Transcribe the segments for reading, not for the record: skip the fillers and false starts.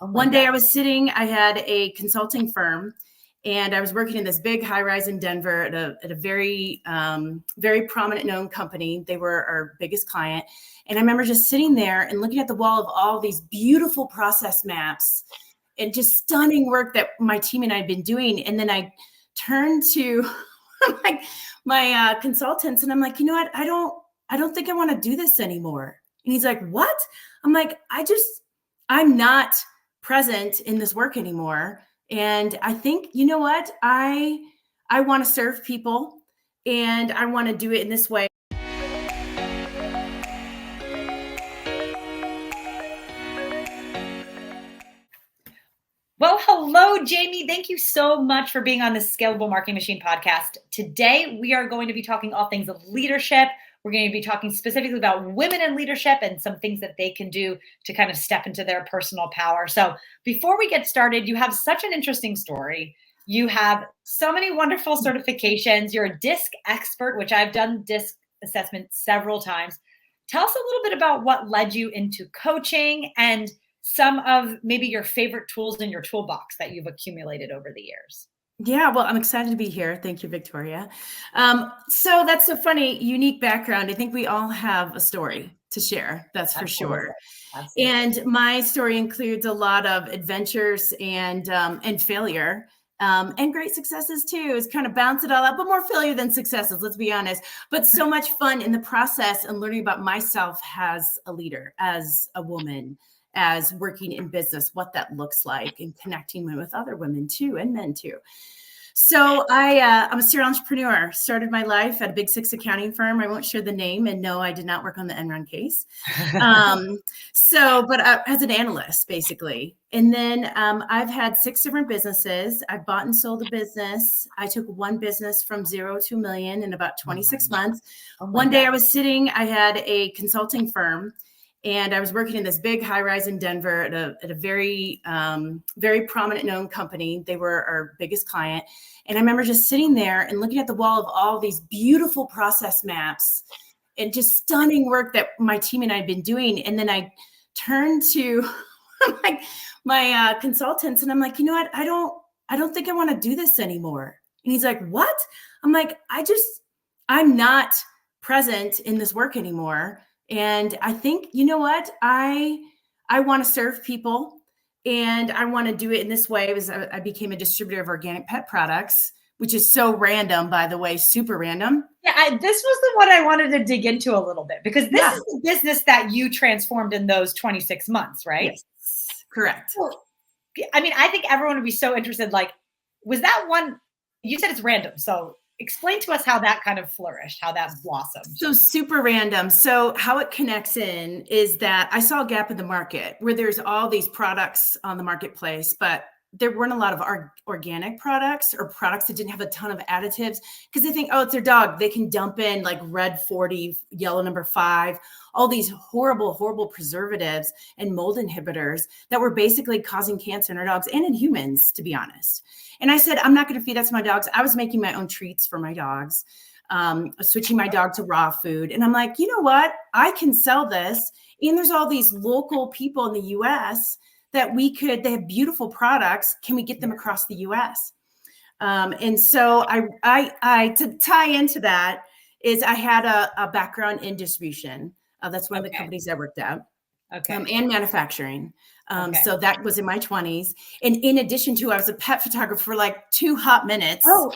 Oh my One day God. I had a consulting firm and I was working in this big high rise in Denver at a very, very prominent known company. They were our biggest client. And I remember just sitting there and looking at the wall of all these beautiful process maps and just stunning work that my team and I had been doing. And then I turned to my consultants and I'm like, you know what? I don't think I want to do this anymore. And he's like, what? I'm like, I'm not present in this work anymore. And I think, you know what? I want to serve people and I want to do it in this way. Well, hello, Jaime. Thank you so much for being on the Scalable Marketing Machine podcast. Today, we are going to be talking all things of leadership. We're going to be talking specifically about women in leadership and some things that they can do to kind of step into their personal power. So before we get started, you have such an interesting story. You have so many wonderful certifications. You're a DISC expert, which I've done DISC assessment several times. Tell us a little bit about what led you into coaching and some of maybe your favorite tools in your toolbox that you've accumulated over the years. Yeah, well, I'm excited to be here. Thank you, Victoria. So that's so funny, unique background. I think we all have a story to share. That's for sure. Absolutely. And my story includes a lot of adventures and failure. And great successes too. Is kind of bounce it all up, but more failure than successes, let's be honest. But so much fun in the process and learning about myself as a leader, as a woman, as working in business, what that looks like, and connecting with other women too, and men too. So I'm a serial entrepreneur. Started my life at a big six accounting firm. I won't share the name, and no, I did not work on the Enron case. But as an analyst, basically. And then I've had 6 different businesses. I bought and sold a business. I took one business from 0 to $1 million in about 26 months. One day I had a consulting firm. And I was working in this big high rise in Denver at a very, very prominent known company. They were our biggest client. And I remember just sitting there and looking at the wall of all these beautiful process maps and just stunning work that my team and I had been doing. And then I turned to my consultants and I'm like, you know what? I don't think I want to do this anymore. And he's like, what? I'm like, I'm not present in this work anymore. And I think, you know what, I want to serve people and I want to do it in this way. I became a distributor of organic pet products, which is so random, by the way, super random. Yeah, this was the one I wanted to dig into a little bit because this is the business that you transformed in those 26 months, right? Yes, correct. Well, I mean, I think everyone would be so interested. Like, was that one, you said it's random. So explain to us how that kind of flourished, how that blossomed. So super random. So how it connects in is that I saw a gap in the market where there's all these products on the marketplace, but there weren't a lot of organic products or products that didn't have a ton of additives because they think, oh, it's their dog. They can dump in like red 40, yellow number 5, all these horrible, horrible preservatives and mold inhibitors that were basically causing cancer in our dogs and in humans, to be honest. And I said, I'm not going to feed that to my dogs. I was making my own treats for my dogs, switching my dog to raw food. And I'm like, you know what? I can sell this. And there's all these local people in the US that they have beautiful products. Can we get them across the US? And so I to tie into that is I had a background in distribution. That's one of the companies I worked at. And manufacturing. So that was in my 20s. And in addition to, I was a pet photographer for like 2 hot minutes. Oh,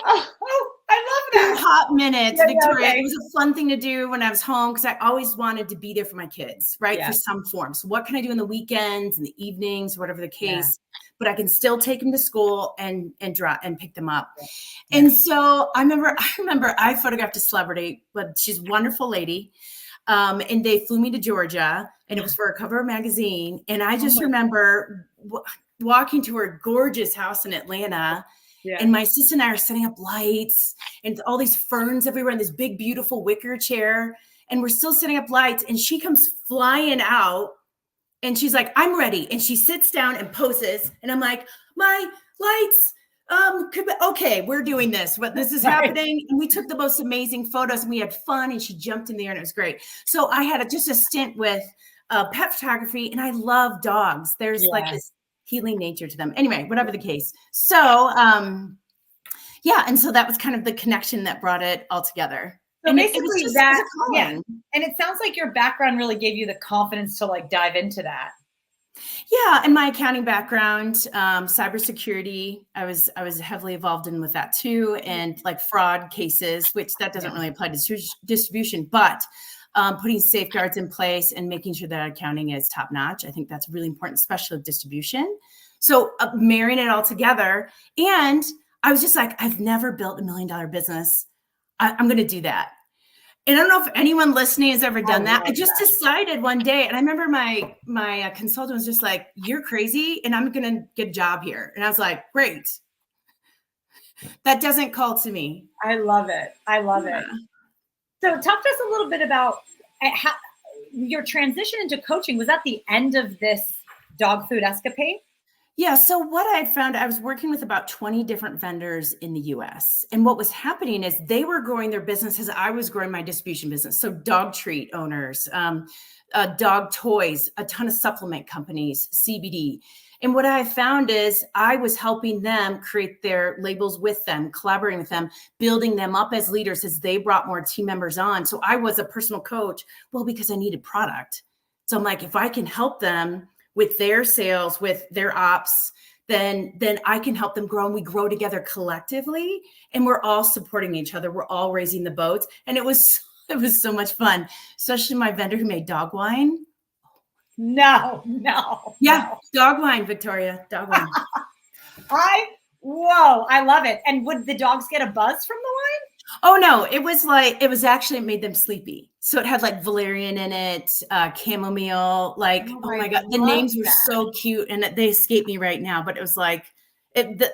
I love that. 2 hot minutes, Victoria. It was a fun thing to do when I was home because I always wanted to be there for my kids, right? For some form. So what can I do in the weekends and the evenings, whatever the case, but I can still take them to school and drop and pick them up. And so I remember I photographed a celebrity, but she's a wonderful lady. And they flew me to Georgia and it was for a cover of a magazine. And I just remember walking to her gorgeous house in Atlanta. And my assistant and I are setting up lights and all these ferns everywhere in this big, beautiful wicker chair. And we're still setting up lights. And she comes flying out and she's like, I'm ready. And she sits down and poses. And I'm like, my lights. Okay, we're doing this. What this is happening. And we took the most amazing photos and we had fun and she jumped in the air and it was great. So I had just a stint with pet photography and I love dogs. There's like this healing nature to them. Anyway, whatever the case. So, yeah. And so that was kind of the connection that brought it all together. So and basically it was just, that, it was a calling. And it sounds like your background really gave you the confidence to like dive into that. Yeah, and my accounting background, cybersecurity, I was heavily involved in with that too, and like fraud cases, which that doesn't really apply to distribution, but putting safeguards in place and making sure that accounting is top notch. I think that's really important, especially with distribution. So marrying it all together, and I was just like, I've never built $1 million business. I'm going to do that. And I don't know if anyone listening has ever done that. I just decided one day, and I remember my consultant was just like, "You're crazy, and I'm going to get a job here." And I was like, "Great." That doesn't call to me. I love it. it. So talk to us a little bit about how your transition into coaching. Was that the end of this dog food escapade? Yeah. So what I found, I was working with about 20 different vendors in the US. And what was happening is they were growing their business as I was growing my distribution business. So dog treat owners, dog toys, a ton of supplement companies, CBD. And what I found is I was helping them create their labels with them, collaborating with them, building them up as leaders as they brought more team members on. So I was a personal coach, well, because I needed product. So I'm like, if I can help them with their sales, with their ops, then I can help them grow, and we grow together collectively, and we're all supporting each other. We're all raising the boats. And it was so much fun, especially my vendor who made dog wine. No. Yeah, dog wine, Victoria, dog wine. I love it. And would the dogs get a buzz from the wine? Oh no, it made them sleepy. So it had like valerian in it, chamomile, like, oh my God, the names were so cute, and they escape me right now, but it was like the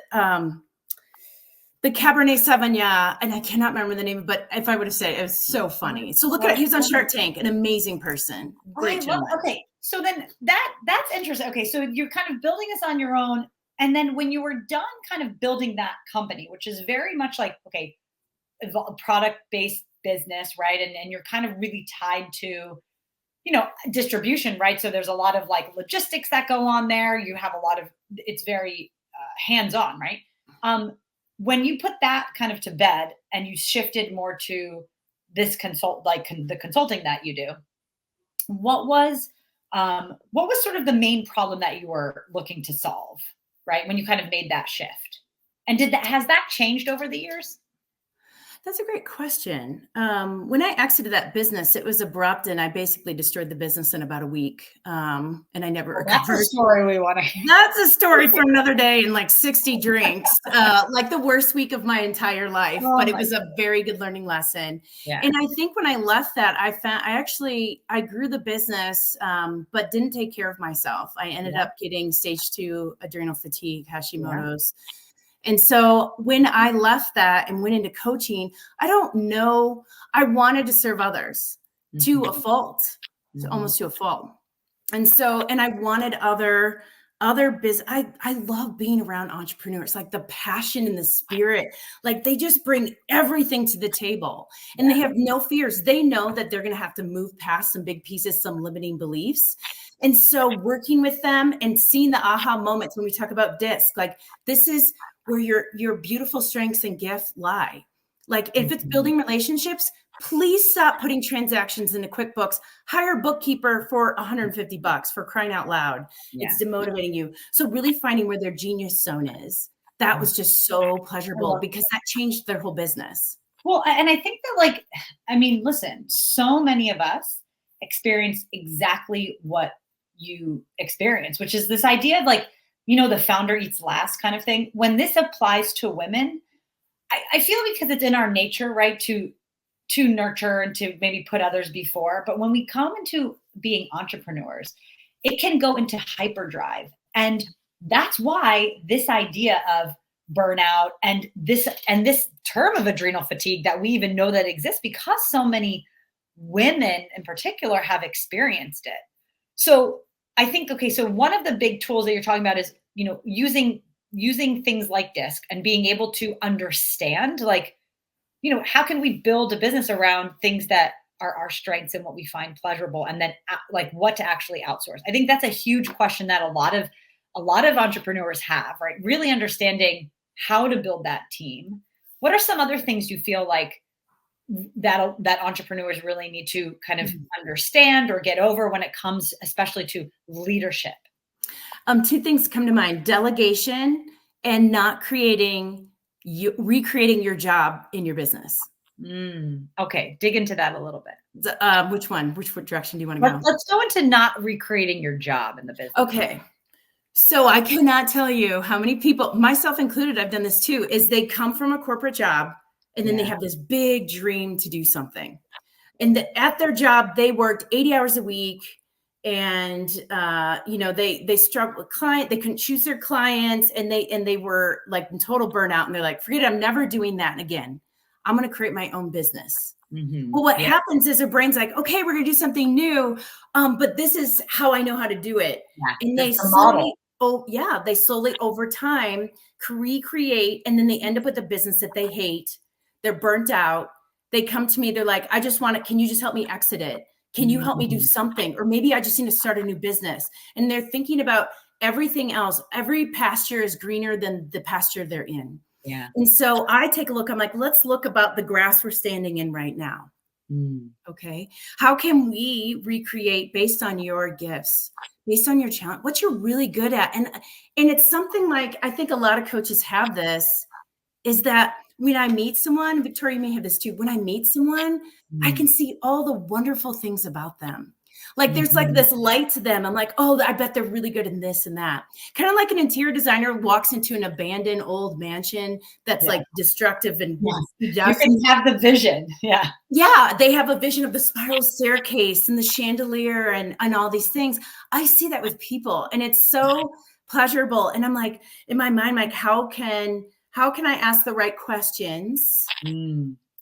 Cabernet Sauvignon, and I cannot remember the name, but if I would have said it, was so funny. So look at it. He was on Shark Tank, an amazing person. Great gentleman. Okay. So then that's interesting. Okay. So you're kind of building this on your own. And then when you were done kind of building that company, which is very much like, okay, product-based business, right? And you're kind of really tied to, distribution, right? So there's a lot of like logistics that go on there. You have a lot of, it's very hands-on, right? When you put that kind of to bed and you shifted more to this the consulting that you do, what was sort of the main problem that you were looking to solve, right? When you kind of made that shift, and has that changed over the years? That's a great question. When I exited that business, it was abrupt, and I basically destroyed the business in about a week. And I never recovered. That's a story we want to hear. That's a story for another day and like 60 drinks, like the worst week of my entire life. But it was a very good learning lesson. Yeah. And I think when I left that, I grew the business, but didn't take care of myself. I ended up getting stage 2 adrenal fatigue, Hashimoto's. Yeah. And so when I left that and went into coaching, I don't know, I wanted to serve others to a fault, almost to a fault. And so, and I wanted other business. I love being around entrepreneurs, like the passion and the spirit, like they just bring everything to the table, and they have no fears. They know that they're going to have to move past some big pieces, some limiting beliefs. And so working with them and seeing the aha moments when we talk about DISC, like this is where your beautiful strengths and gifts lie. Like if it's building relationships, please stop putting transactions into QuickBooks. Hire a bookkeeper for $150 for crying out loud. Yeah. It's demotivating you. So really finding where their genius zone is. That was just so pleasurable because that changed their whole business. Well, and I think that listen, so many of us experience exactly what you experience, which is this idea of the founder eats last kind of thing. When this applies to women, I feel because it's in our nature, right, to nurture and to maybe put others before. But when we come into being entrepreneurs, it can go into hyperdrive. And that's why this idea of burnout and this term of adrenal fatigue that we even know that exists, because so many women in particular have experienced it. So I think, so one of the big tools that you're talking about is, using things like DISC and being able to understand, how can we build a business around things that are our strengths and what we find pleasurable, and then what to actually outsource. I think that's a huge question that a lot a lot of entrepreneurs have, right? Really understanding how to build that team. What are some other things you feel like that entrepreneurs really need to kind of understand or get over when it comes, especially to leadership? Two things come to mind: delegation and not recreating your job in your business. Okay, dig into that a little bit. Which one? Which direction do you want to go? Let's go into not recreating your job in the business. Okay. So I cannot tell you how many people, myself included, I've done this too, is they come from a corporate job and then they have this big dream to do something. And at their job, they worked 80 hours a week, and they struggled with client. They couldn't choose their clients, and they were like in total burnout. And they're like, forget it, I'm never doing that again. I'm going to create my own business. Well, what happens is their brain's like, okay, we're going to do something new, but this is how I know how to do it. And they slowly, they slowly over time recreate, and then they end up with a business that they hate. They're burnt out. They come to me, they're like, I just want it. Can you just help me exit it? Can you help me do something? Or maybe I just need to start a new business. And they're thinking about everything else. Every pasture is greener than the pasture they're in. Yeah. And so I take a look, I'm like, let's look about the grass we're standing in right now. Okay. How can we recreate based on your gifts, based on your challenge, what you're really good at? And it's something like, I think a lot of coaches have this, is that when I meet someone, Victoria, you may have this too. When I meet someone, I can see all the wonderful things about them. Like there's like this light to them. I'm like, oh, I bet they're really good in this and that. Kind of like an interior designer walks into an abandoned old mansion that's like destructive and you can have the vision. Yeah. Yeah. They have a vision of the spiral staircase and the chandelier and all these things. I see that with people, and it's so pleasurable. And I'm like, in my mind, like, how can I ask the right questions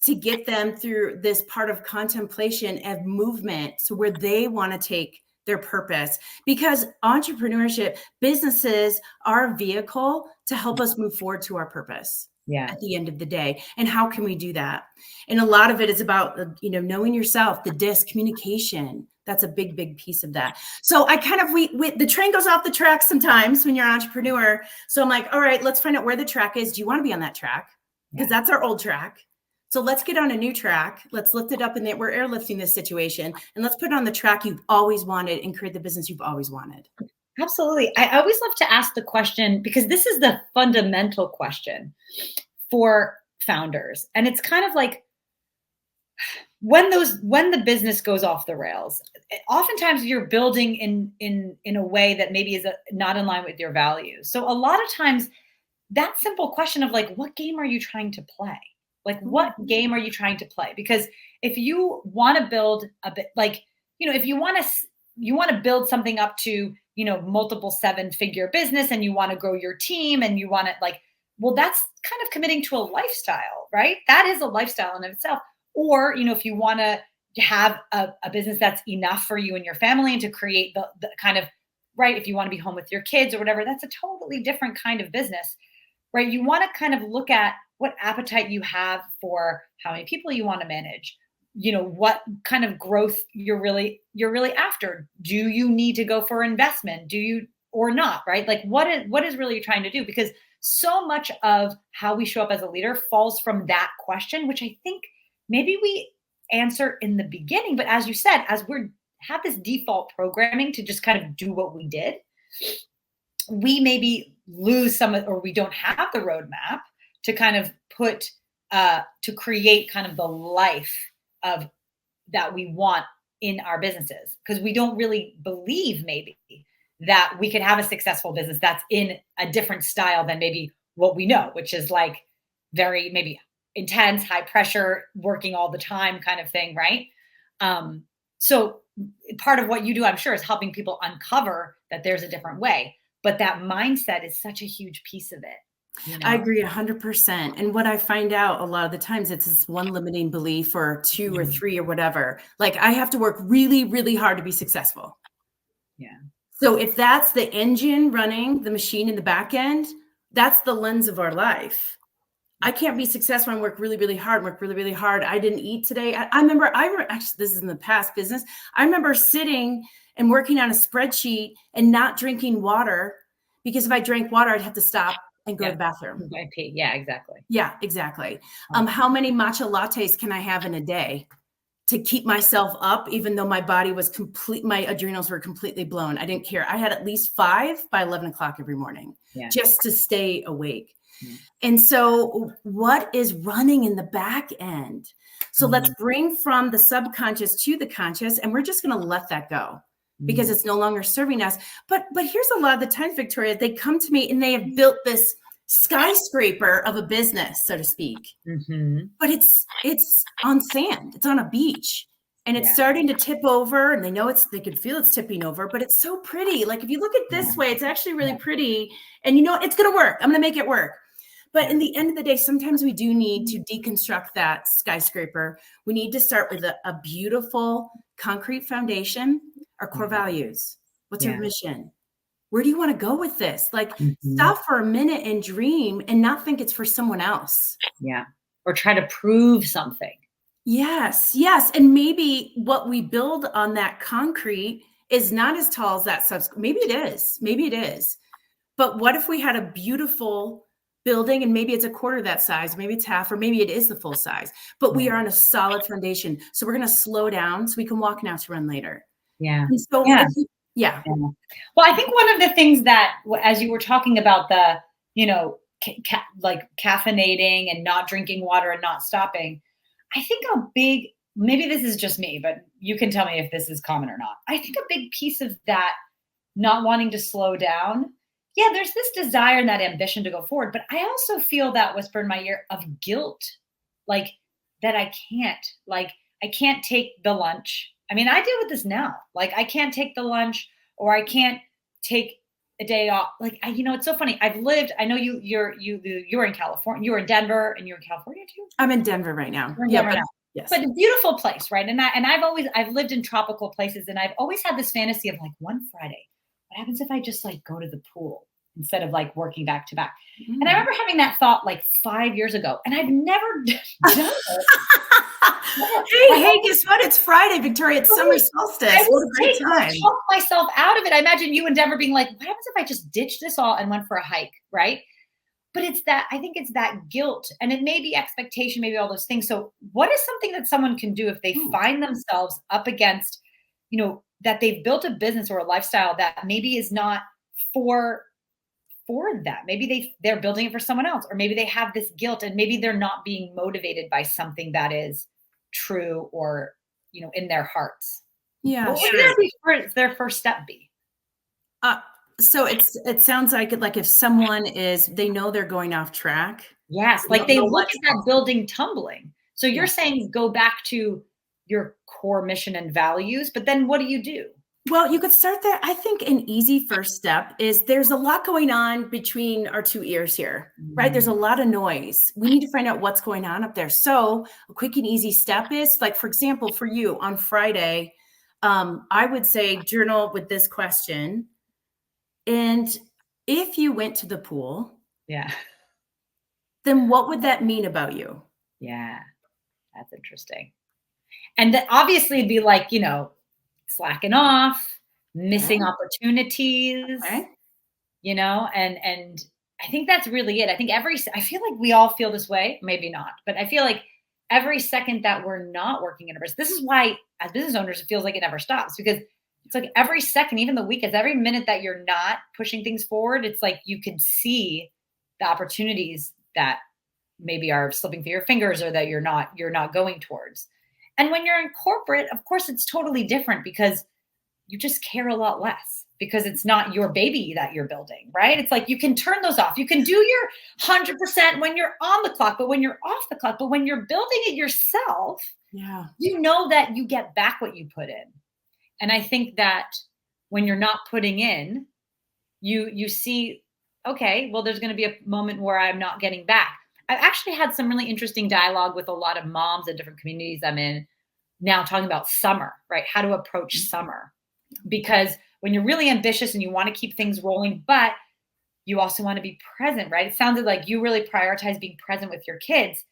to get them through this part of contemplation and movement to where they want to take their purpose? Because entrepreneurship, businesses are a vehicle to help us move forward to our purpose at the end of the day. And how can we do that? And a lot of it is about, knowing yourself, the DISC, communication. That's a big, big piece of that. So I kind of, the train goes off the track sometimes when you're an entrepreneur. So I'm like, all right, let's find out where the track is. Do you want to be on that track? Because that's our old track. So let's get on a new track. Let's lift it up, and we're airlifting this situation, and let's put it on the track you've always wanted and create the business you've always wanted. Absolutely. I always love to ask the question, because this is the fundamental question for founders. And it's kind of like, when the business goes off the rails, oftentimes you're building in a way that maybe is not in line with your values. So a lot of times that simple question of like, what game are you trying to play? Like, what game are you trying to play? Because if you want to build a bit, like, if you want to build something up to, multiple 7-figure business, and you want to grow your team, and you want to that's kind of committing to a lifestyle, right? That is a lifestyle in itself. Or, if you want to have a business that's enough for you and your family, and to create the kind of, right, if you want to be home with your kids or whatever, that's a totally different kind of business, right? You want to kind of look at what appetite you have for how many people you want to manage, what kind of growth you're really after. Do you need to go for investment? Do you, or not, right? Like, what is really trying to do? Because so much of how we show up as a leader falls from that question, which I think maybe we answer in the beginning, but as you said, as have this default programming to just kind of do what we did, we maybe lose or we don't have the roadmap to kind of to create kind of the life of that we want in our businesses, because we don't really believe maybe that we could have a successful business that's in a different style than maybe what we know, which is like very maybe intense, high pressure, working all the time kind of thing, right? So part of what you do, I'm sure, is helping people uncover that there's a different way. But that mindset is such a huge piece of it. I agree 100%. And what I find out a lot of the times, it's this one limiting belief or two or three or whatever. Like, I have to work really, really hard to be successful. Yeah. So if that's the engine running the machine in the back end, that's the lens of our life. I can't be successful and work really, really hard, I didn't eat today. I remember, actually, this is in the past business. I remember sitting and working on a spreadsheet and not drinking water because if I drank water, I'd have to stop and go to the bathroom. Yeah, exactly. Yeah, exactly. How many matcha lattes can I have in a day to keep myself up, even though my body was my adrenals were completely blown? I didn't care. I had at least 5 by 11 o'clock every morning just to stay awake. And so what is running in the back end? So let's bring from the subconscious to the conscious, and we're just going to let that go because it's no longer serving us. But here's a lot of the times, Victoria, they come to me and they have built this skyscraper of a business, so to speak. But it's on sand. It's on a beach. And it's starting to tip over, and they know they can feel it's tipping over, but it's so pretty. Like if you look at this way, it's actually really pretty. And you know, it's going to work. I'm going to make it work. But in the end of the day, sometimes we do need to deconstruct that skyscraper. We need to start with a beautiful concrete foundation, our core values. What's your mission? Where do you want to go with this? Like stop for a minute and dream and not think it's for someone else. Yeah. Or try to prove something. Yes. Yes. And maybe what we build on that concrete is not as tall as that maybe it is. Maybe it is. But what if we had a beautiful building and maybe it's a quarter that size, maybe it's half, or maybe it is the full size, but we are on a solid foundation. So we're going to slow down so we can walk now to run later. Yeah. And so, yeah. Well, I think one of the things that, as you were talking about the, you know, like caffeinating and not drinking water and not stopping, I think maybe this is just me, but you can tell me if this is common or not. I think a big piece of that not wanting to slow down, there's this desire and that ambition to go forward. But I also feel that whisper in my ear of guilt, like that I can't take the lunch. I mean, I deal with this now. Like I can't take the lunch, or I can't take a day off. Like, it's so funny. I know you're in California, you were in Denver, and you're in California too. I'm in Denver right now. Yes. But a beautiful place, right? And I've lived in tropical places, and I've always had this fantasy of like one Friday, what happens if I just like go to the pool instead of like working back to back? And I remember having that thought like 5 years ago, and I've never done it. Hey, guess what? It's Friday, Victoria. It's summer solstice. What a great time. I talk myself out of it. I imagine you and Denver being like, what happens if I just ditched this all and went for a hike, right? But I think it's that guilt, and it may be expectation, maybe all those things. So what is something that someone can do if they find themselves up against, that they've built a business or a lifestyle that maybe is not for them? Maybe they're building it for someone else, or maybe they have this guilt, and maybe they're not being motivated by something that is true or, in their hearts. Yeah. What would their first step be? So it sounds like if someone they know they're going off track. Yes. Like they look at that building tumbling. So you're saying go back to your core mission and values, but then what do you do? Well, you could start there. I think an easy first step is there's a lot going on between our two ears here, right? There's a lot of noise. We need to find out what's going on up there. So a quick and easy step is, like, for example, for you on Friday, I would say journal with this question. And if you went to the pool, then what would that mean about you? Yeah, that's interesting. And that obviously it'd be like, slacking off, missing opportunities, and I think that's really it. I think I feel like we all feel this way, maybe not, but I feel like every second that we're not working in a business, this is why as business owners, it feels like it never stops, because it's like every second, even the weekends, every minute that you're not pushing things forward, it's like you can see the opportunities that maybe are slipping through your fingers, or that you're not going towards. And when you're in corporate, of course, it's totally different, because you just care a lot less, because it's not your baby that you're building, right? It's like you can turn those off. You can do your 100% when you're on the clock, but when you're off the clock, but when you're building it yourself, you know that you get back what you put in. And I think that when you're not putting in, you see, okay, well, there's going to be a moment where I'm not getting back. I've actually had some really interesting dialogue with a lot of moms in different communities I'm in now, talking about summer, right? How to approach summer. Because when you're really ambitious and you want to keep things rolling, but you also want to be present, right? It sounded like you really prioritize being present with your kids.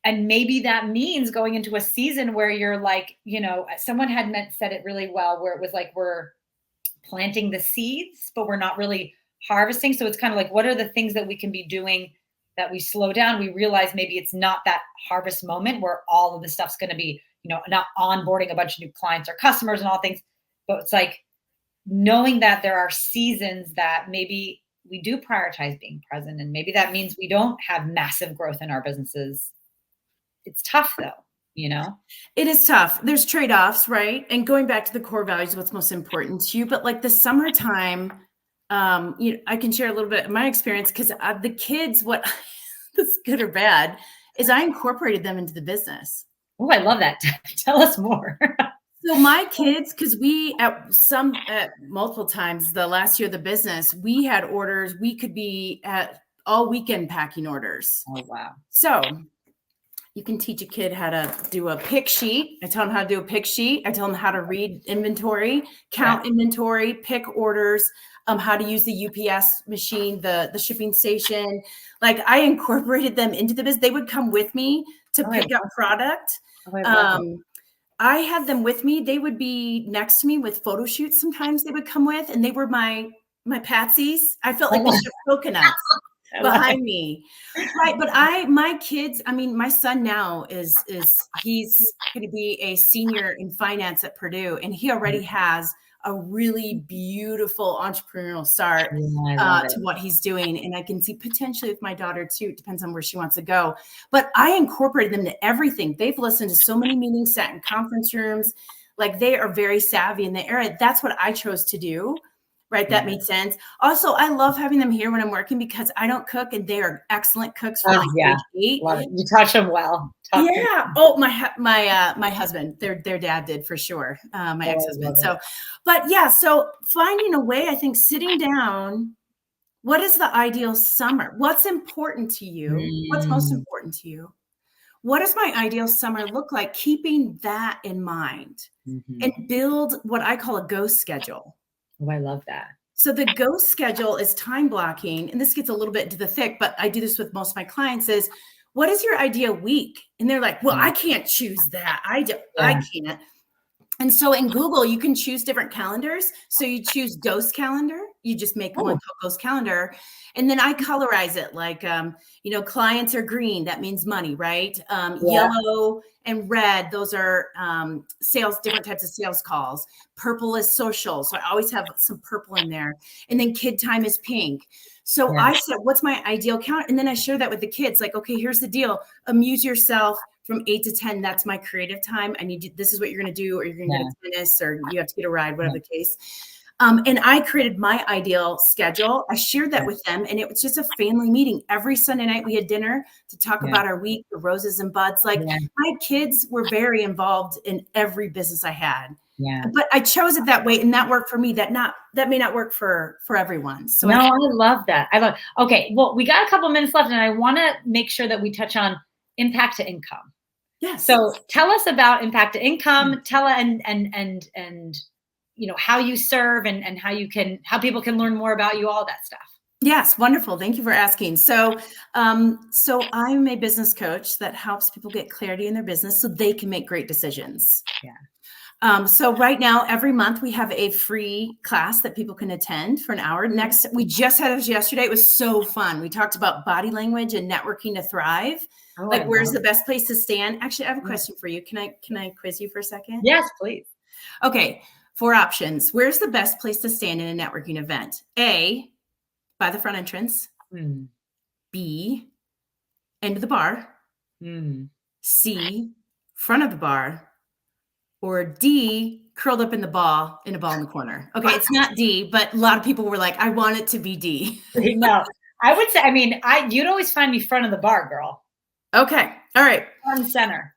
And maybe that means going into a season where you're like, someone had said it really well, where it was like, we're planting the seeds, but we're not really harvesting. So it's kind of like, what are the things that we can be doing that we slow down? We realize maybe it's not that harvest moment where all of the stuff's going to be, not onboarding a bunch of new clients or customers and all things, but it's like knowing that there are seasons that maybe we do prioritize being present. And maybe that means we don't have massive growth in our businesses. It's tough though. It is tough. There's trade-offs, right? And going back to the core values, what's most important to you, but like the summertime, I can share a little bit of my experience because the kids, what that's good or bad, is I incorporated them into the business. Oh, I love that. Tell us more. So my kids, because we at multiple times the last year of the business, we had orders. We could be at all weekend packing orders. Oh, wow. So you can teach a kid how to do a pick sheet. I tell them how to do a pick sheet. I tell them how to read inventory, count inventory, pick orders, how to use the UPS machine, the shipping station. Like I incorporated them into the business. They would come with me to pick up product. I had them with me. They would be next to me with photo shoots. Sometimes they would come with, and they were my patsies. I felt like they should have coconuts behind me. Right. But my kids, my son now he's going to be a senior in finance at Purdue, and he already has a really beautiful entrepreneurial start to what he's doing. And I can see potentially with my daughter too, it depends on where she wants to go, but I incorporated them to everything. They've listened to so many meetings, sat in conference rooms, like they are very savvy in the area. That's what I chose to do. Right. That made sense. Also, I love having them here when I'm working because I don't cook and they are excellent cooks for age 8. Love it. You touch them well. Oh, my husband, their dad did for sure. My ex-husband. So finding a way, I think sitting down, what is the ideal summer? What's important to you? What's most important to you? What does my ideal summer look like? Keeping that in mind and build what I call a ghost schedule. Oh, I love that. So the ghost schedule is time blocking, and this gets a little bit into the thick, but I do this with most of my clients is, what is your ideal week? And they're like, well, I can't choose that. I can't. And so in Google, you can choose different calendars. So you choose ghost calendar. You just make one called ghost calendar. And then I colorize it like, clients are green. That means money, right? Yellow and red, those are sales, different types of sales calls. Purple is social. So I always have some purple in there. And then kid time is pink. So I said, what's my ideal count? And then I share that with the kids. Like, okay, here's the deal. Amuse yourself from 8 to 10. That's my creative time. I need you. This is what you're going to do, or you're going to get a tennis, or you have to get a ride, whatever the case. And I created my ideal schedule. I shared that with them, and it was just a family meeting. Every Sunday night we had dinner to talk about our week, the roses and buds. Like my kids were very involved in every business I had. But I chose it that way, and that worked for me. That may not work for everyone. So I love that. Okay. Well, we got a couple minutes left, and I want to make sure that we touch on impact to income. Yes. So tell us about impact to income. Tell and how you serve and how people can learn more about you, all that stuff. Yes. Wonderful. Thank you for asking. So I'm a business coach that helps people get clarity in their business so they can make great decisions. So right now, every month we have a free class that people can attend for an hour. We just had it yesterday. It was so fun. We talked about body language and networking to thrive. Where's the best place to stand? Actually, I have a question for you. Can I quiz you for a second? Yes, please. Okay. 4 options. Where's the best place to stand in a networking event? A, by the front entrance. B, end of the bar. C, front of the bar. Or D, curled up in a ball in the corner. Okay, it's not D, but a lot of people were like, I want it to be D. No, I would say, you'd always find me front of the bar, girl. Okay, all right. Front and center.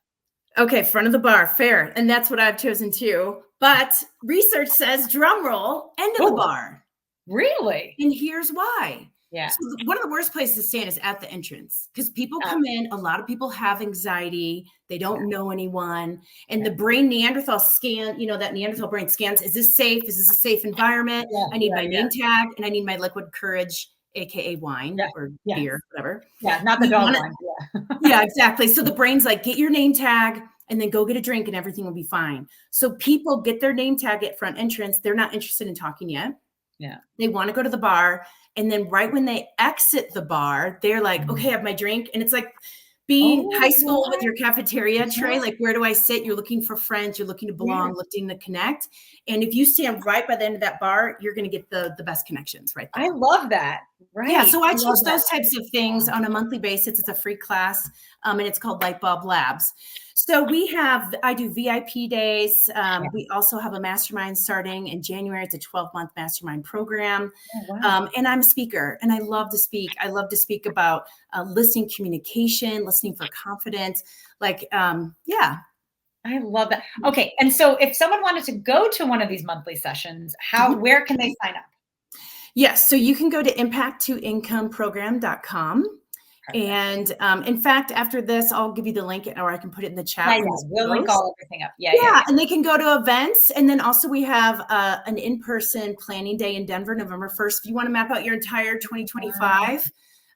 Okay, front of the bar, fair. And that's what I've chosen too. But research says, drum roll, end of the bar. Really? And here's why. Yeah. So one of the worst places to stand is at the entrance because people come in. A lot of people have anxiety. They don't know anyone. And the brain Neanderthal scan, that Neanderthal brain scans, is this safe? Is this a safe environment? I need my name tag and I need my liquid courage, AKA wine or beer, whatever. Yeah, not the dog wine. Yeah, exactly. So the brain's like, get your name tag and then go get a drink and everything will be fine. So people get their name tag at front entrance. They're not interested in talking yet. Yeah. They want to go to the bar. And then right when they exit the bar, they're like, okay, I have my drink. And it's like being high school with your cafeteria tray. Like, where do I sit? You're looking for friends. You're looking to belong, looking to connect. And if you stand right by the end of that bar, you're going to get the best connections right there. I love that. Right. Yeah. So I teach those types of things on a monthly basis. It's a free class, and it's called Lightbulb Labs. So I do VIP days. We also have a mastermind starting in January. It's a 12-month mastermind program. Oh, wow. And I'm a speaker, and I love to speak. I love to speak about listening communication, listening for confidence. Yeah. I love that. Okay. And so if someone wanted to go to one of these monthly sessions, where can they sign up? Yes. So you can go to impacttoincomeprogram.com. And in fact, after this, I'll give you the link, or I can put it in the chat. We'll link everything up. Yeah. And they can go to events. And then also we have an in-person planning day in Denver, November 1st. If you want to map out your entire 2025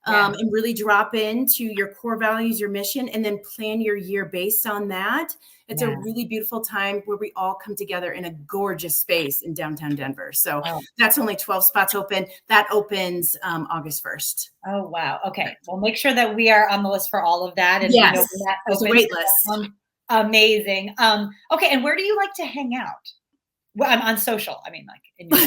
and really drop into your core values, your mission, and then plan your year based on that. It's a really beautiful time where we all come together in a gorgeous space in downtown Denver. So that's only 12 spots open. That opens August 1st. Oh, wow. Okay. Well, make sure that we are on the list for all of that. And yes, there's a wait list. Amazing. Okay. And where do you like to hang out? Well, I'm on social. I mean, like in your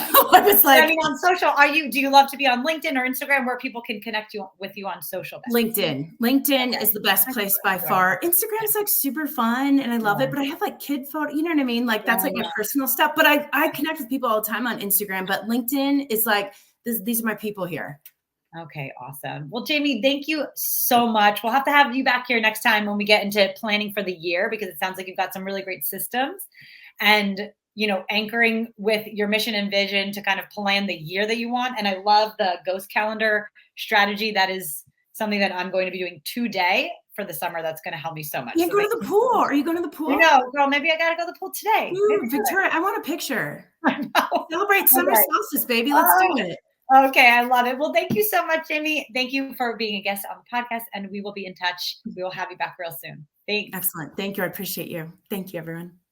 life. On social, do you love to be on LinkedIn or Instagram where people can connect with you on social? LinkedIn is the best place by far. Instagram's like super fun and I love it, but I have like kid photo, you know what I mean? Like that's like my personal stuff, but I connect with people all the time on Instagram, but LinkedIn is like, these are my people here. Okay, awesome. Well, Jaime, thank you so much. We'll have to have you back here next time when we get into planning for the year, because it sounds like you've got some really great systems and anchoring with your mission and vision to kind of plan the year that you want. And I love the ghost calendar strategy. That is something that I'm going to be doing today for the summer. That's going to help me so much. Yeah, go to the pool. Are you going to the pool? No, girl, maybe I got to go to the pool today. Ooh, Victoria, I want a picture. Celebrate summer solstice, baby. Let's do it. Okay, I love it. Well, thank you so much, Jaime. Thank you for being a guest on the podcast, and we will be in touch. We will have you back real soon. Thanks. Excellent. Thank you. I appreciate you. Thank you, everyone.